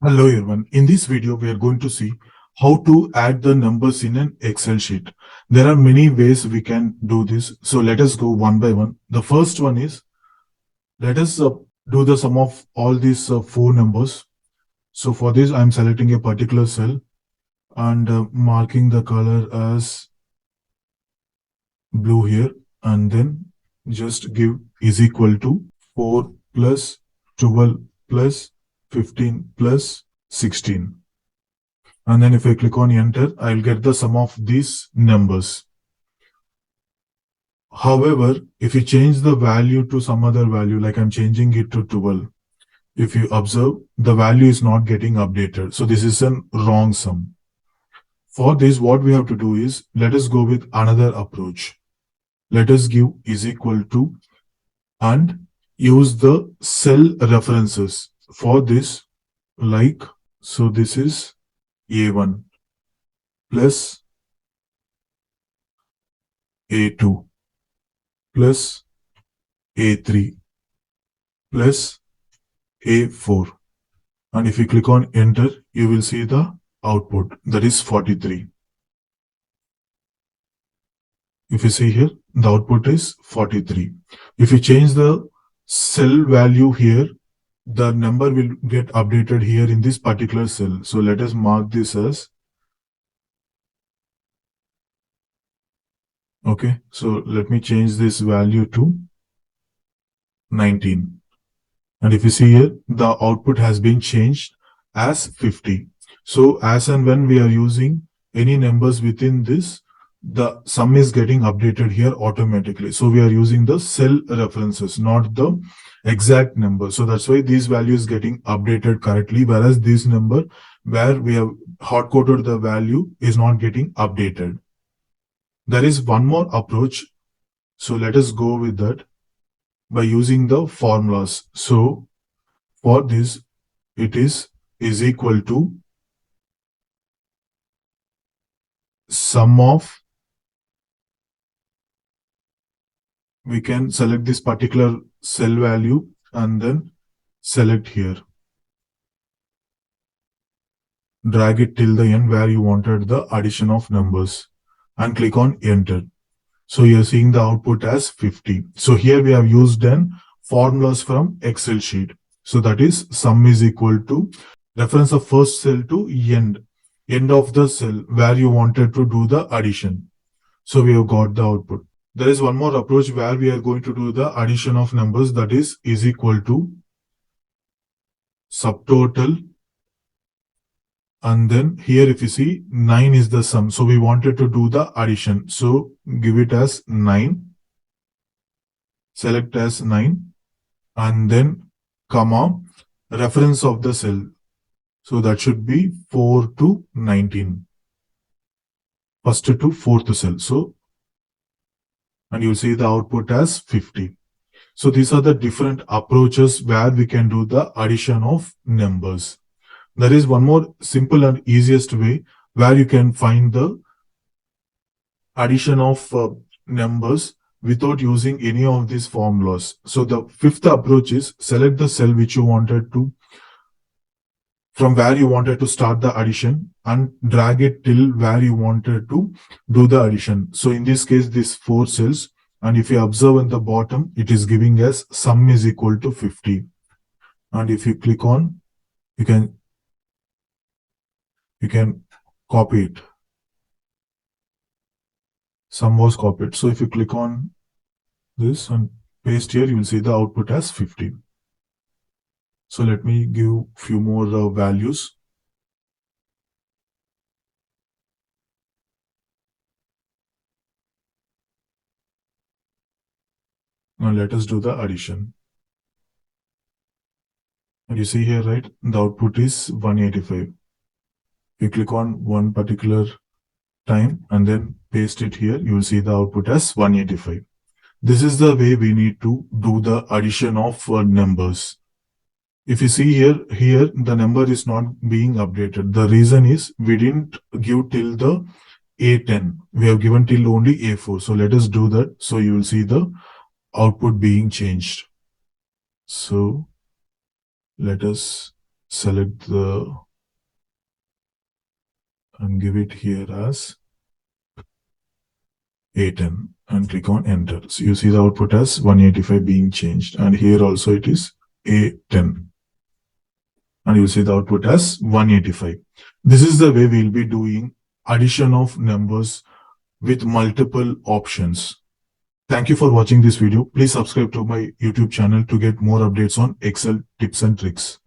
Hello everyone. In this video, we are going to see how to add the numbers in an Excel sheet. There are many ways we can do this. So let us go one by one. The first one is, let us do the sum of all these four numbers. So for this, I'm selecting a particular cell and marking the color as blue here, and then just give is equal to 4 plus 12 plus 15 plus 16. And then if I click on enter, I'll get the sum of these numbers. However, if you change the value to some other value, like I'm changing it to 12, if you observe, the value is not getting updated. So this is a wrong sum. For this, what we have to do is, let us go with another approach. Let us give is equal to and use the cell references. For this, like, so this is A1 plus A2 plus A3 plus A4. And if you click on enter, you will see the output, that is 43. If you see here, the output is 43. If you change the cell value here, the number will get updated here in this particular cell. So let us mark this as, okay, so let me change this value to 19. And if you see here, the output has been changed as 50. So as and when we are using any numbers within this, the sum is getting updated here automatically. So we are using the cell references, not the exact number. So that's why these values getting updated correctly, whereas this number where we have hard coded the value is not getting updated. There is one more approach. So let us go with that by using the formulas. So for this, it is equal to sum of, we can select this particular cell value and then select here. Drag it till the end where you wanted the addition of numbers and click on enter. So you're seeing the output as 50. So here we have used then formulas from Excel sheet. So that is sum is equal to reference of first cell to end of the cell where you wanted to do the addition. So we have got the output. There is one more approach where we are going to do the addition of numbers, that is equal to subtotal. And then here if you see 9 is the sum. So we wanted to do the addition. So give it as 9. Select as 9 and then comma reference of the cell. So that should be 4 to 19. First to fourth cell. So, and you'll see the output as 50. So these are the different approaches where we can do the addition of numbers. There is one more simple and easiest way where you can find the addition of numbers without using any of these formulas. So the fifth approach is select the cell which you wanted to, from where you wanted to start the addition and drag it till where you wanted to do the addition. So in this case, these 4 cells, and if you observe at the bottom, it is giving us sum is equal to 50. And if you click on, you can copy it. Sum was copied. So if you click on this and paste here, you will see the output as 50. So let me give few more values. Now let us do the addition. And you see here, right, the output is 185. You click on one particular time and then paste it here, you will see the output as 185. This is the way we need to do the addition of numbers. If you see here the number is not being updated. The reason is we didn't give till the A10. We have given till only A4. So let us do that. So you will see the output being changed. So let us select the and give it here as A10 and click on enter. So you see the output as 185 being changed, and here also it is A10 and you see the output as 185. This is the way we'll be doing addition of numbers with multiple options. Thank you for watching this video. Please subscribe to my YouTube channel to get more updates on Excel tips and tricks.